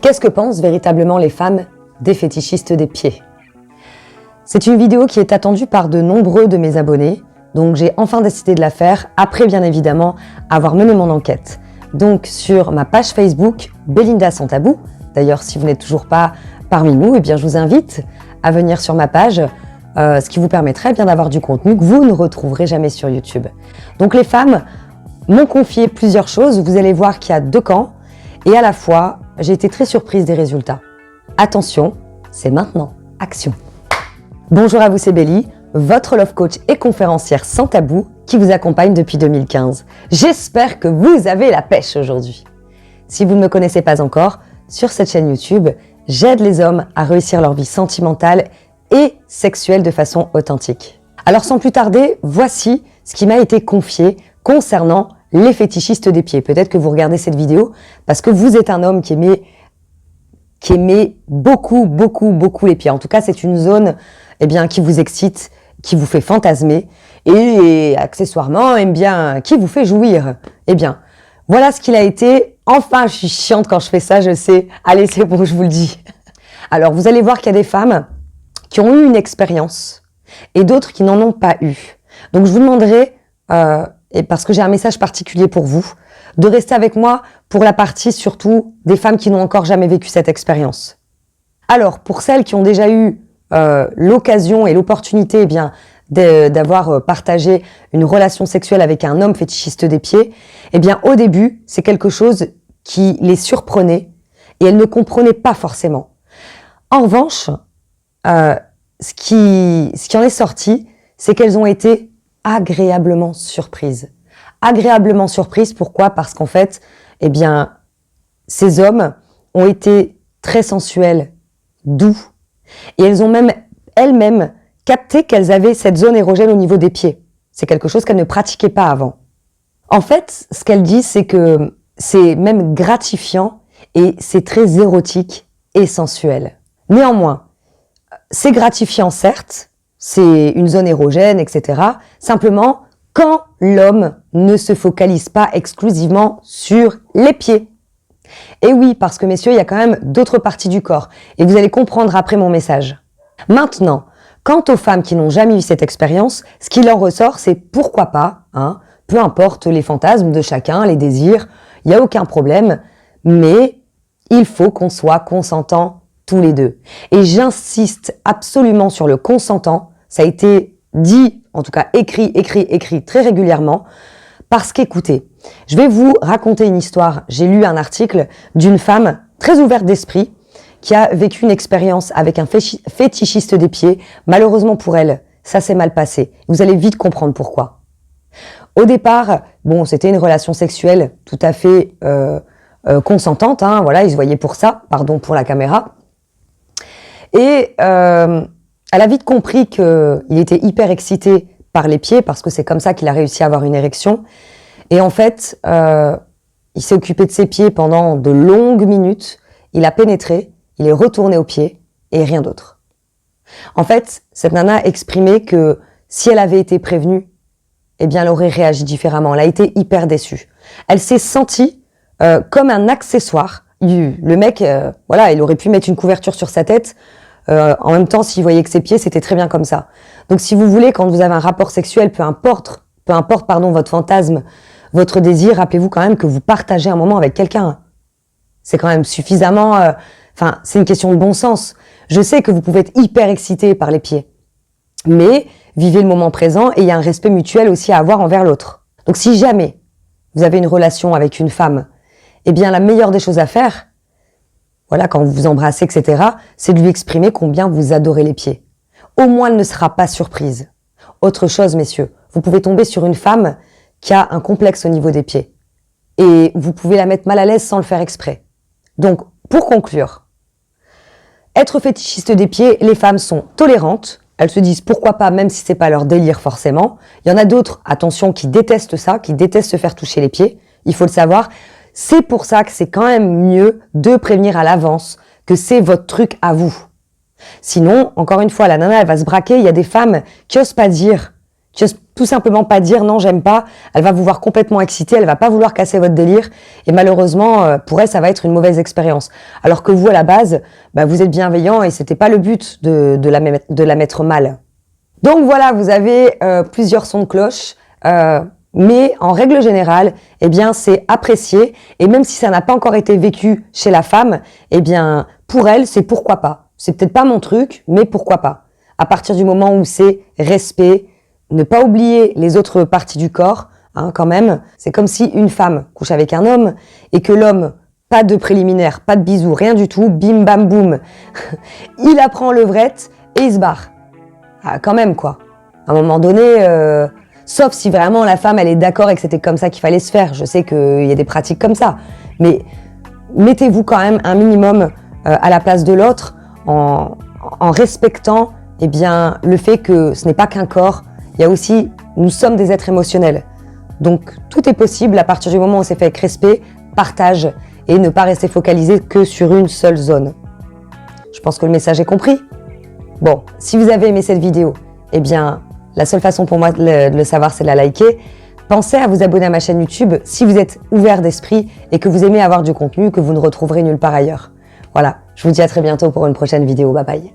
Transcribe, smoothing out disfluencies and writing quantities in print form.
Qu'est-ce que pensent véritablement les femmes des fétichistes des pieds? C'est une vidéo qui est attendue par de nombreux de mes abonnés, donc j'ai enfin décidé de la faire, après bien évidemment avoir mené mon enquête. Donc sur ma page Facebook, Belinda Sans Tabou, d'ailleurs si vous n'êtes toujours pas parmi nous, eh bien je vous invite à venir sur ma page, ce qui vous permettrait bien d'avoir du contenu que vous ne retrouverez jamais sur YouTube. Donc les femmes m'ont confié plusieurs choses, vous allez voir qu'il y a deux camps, et à la fois, j'ai été très surprise des résultats. Attention, c'est maintenant, action. Bonjour à vous, c'est Belly, votre love coach et conférencière sans tabou qui vous accompagne depuis 2015. J'espère que vous avez la pêche aujourd'hui. Si vous ne me connaissez pas encore, sur cette chaîne YouTube, j'aide les hommes à réussir leur vie sentimentale et sexuelle de façon authentique. Alors sans plus tarder, voici ce qui m'a été confié concernant les fétichistes des pieds. Peut-être que vous regardez cette vidéo parce que vous êtes un homme qui aimait beaucoup les pieds. En tout cas, c'est une zone qui vous excite, qui vous fait fantasmer et accessoirement, qui vous fait jouir. Voilà ce qu'il a été. Enfin, je suis chiante quand je fais ça, je sais. Allez, c'est bon, je vous le dis. Alors, vous allez voir qu'il y a des femmes qui ont eu une expérience et d'autres qui n'en ont pas eu. Donc, je vous demanderai, et parce que j'ai un message particulier pour vous, de rester avec moi pour la partie surtout des femmes qui n'ont encore jamais vécu cette expérience. Alors, pour celles qui ont déjà eu l'occasion et l'opportunité d'avoir partagé une relation sexuelle avec un homme fétichiste des pieds, au début, c'est quelque chose qui les surprenait et elles ne comprenaient pas forcément. En revanche, ce qui en est sorti, c'est qu'elles ont été agréablement surprises. Agréablement surprises, pourquoi? Parce qu'en fait, ces hommes ont été très sensuels, doux, et elles ont même elles-mêmes capté qu'elles avaient cette zone érogène au niveau des pieds. C'est quelque chose qu'elles ne pratiquaient pas avant. En fait, ce qu'elles disent, c'est que c'est même gratifiant et c'est très érotique et sensuel. Néanmoins, c'est gratifiant certes, c'est une zone érogène, etc. Simplement, quand l'homme ne se focalise pas exclusivement sur les pieds. Et oui, parce que messieurs, il y a quand même d'autres parties du corps. Et vous allez comprendre après mon message. Maintenant, quant aux femmes qui n'ont jamais eu cette expérience, ce qui leur ressort, c'est pourquoi pas, peu importe les fantasmes de chacun, les désirs, il n'y a aucun problème, mais il faut qu'on soit consentants tous les deux. Et j'insiste absolument sur le consentant, ça a été dit, en tout cas écrit très régulièrement, parce qu'écoutez, je vais vous raconter une histoire. J'ai lu un article d'une femme très ouverte d'esprit qui a vécu une expérience avec un fétichiste des pieds. Malheureusement pour elle, ça s'est mal passé. Vous allez vite comprendre pourquoi. Au départ, c'était une relation sexuelle tout à fait consentante. Voilà, ils se voyaient pour ça, pardon pour la caméra. Et elle a vite compris qu'il était hyper excité par les pieds parce que c'est comme ça qu'il a réussi à avoir une érection. Et en fait, il s'est occupé de ses pieds pendant de longues minutes. Il a pénétré, il est retourné aux pieds et rien d'autre. En fait, cette nana a exprimé que si elle avait été prévenue, elle aurait réagi différemment. Elle a été hyper déçue. Elle s'est sentie comme un accessoire. Le mec, il aurait pu mettre une couverture sur sa tête. En même temps, s'il voyait que ses pieds, c'était très bien comme ça. Donc, si vous voulez, quand vous avez un rapport sexuel, peu importe, votre fantasme, votre désir, rappelez-vous quand même que vous partagez un moment avec quelqu'un. C'est quand même suffisamment... c'est une question de bon sens. Je sais que vous pouvez être hyper excité par les pieds. Mais vivez le moment présent et il y a un respect mutuel aussi à avoir envers l'autre. Donc, si jamais vous avez une relation avec une femme, la meilleure des choses à faire, quand vous vous embrassez, etc., c'est de lui exprimer combien vous adorez les pieds. Au moins, elle ne sera pas surprise. Autre chose, messieurs, vous pouvez tomber sur une femme qui a un complexe au niveau des pieds. Et vous pouvez la mettre mal à l'aise sans le faire exprès. Donc, pour conclure, être fétichiste des pieds, les femmes sont tolérantes. Elles se disent pourquoi pas, même si c'est pas leur délire forcément. Il y en a d'autres, attention, qui détestent ça, qui détestent se faire toucher les pieds. Il faut le savoir. C'est pour ça que c'est quand même mieux de prévenir à l'avance que c'est votre truc à vous. Sinon, encore une fois, la nana, elle va se braquer. Il y a des femmes qui osent pas dire, qui osent tout simplement pas dire non, j'aime pas. Elle va vous voir complètement excité, elle va pas vouloir casser votre délire. Et malheureusement, pour elle, ça va être une mauvaise expérience. Alors que vous, à la base, bah, vous êtes bienveillant et c'était pas le but de la mettre mal. Donc voilà, vous avez plusieurs sons de cloche. Mais en règle générale, eh bien, c'est apprécié. Et même si ça n'a pas encore été vécu chez la femme, eh bien, pour elle, c'est pourquoi pas. C'est peut-être pas mon truc, mais pourquoi pas. À partir du moment où c'est respect, ne pas oublier les autres parties du corps, hein, quand même. C'est comme si une femme couche avec un homme et que l'homme, pas de préliminaire, pas de bisous, rien du tout, bim bam boum. Il apprend levrette et il se barre. Ah, quand même, quoi. À un moment donné, sauf si vraiment la femme, elle est d'accord et que c'était comme ça qu'il fallait se faire. Je sais qu'il y a des pratiques comme ça. Mais mettez-vous quand même un minimum à la place de l'autre en respectant eh bien, le fait que ce n'est pas qu'un corps. Il y a aussi, nous sommes des êtres émotionnels. Donc, tout est possible à partir du moment où c'est fait avec respect, partage et ne pas rester focalisé que sur une seule zone. Je pense que le message est compris. Bon, si vous avez aimé cette vidéo, eh bien, la seule façon pour moi de le savoir, c'est de la liker. Pensez à vous abonner à ma chaîne YouTube si vous êtes ouvert d'esprit et que vous aimez avoir du contenu que vous ne retrouverez nulle part ailleurs. Voilà, je vous dis à très bientôt pour une prochaine vidéo. Bye bye.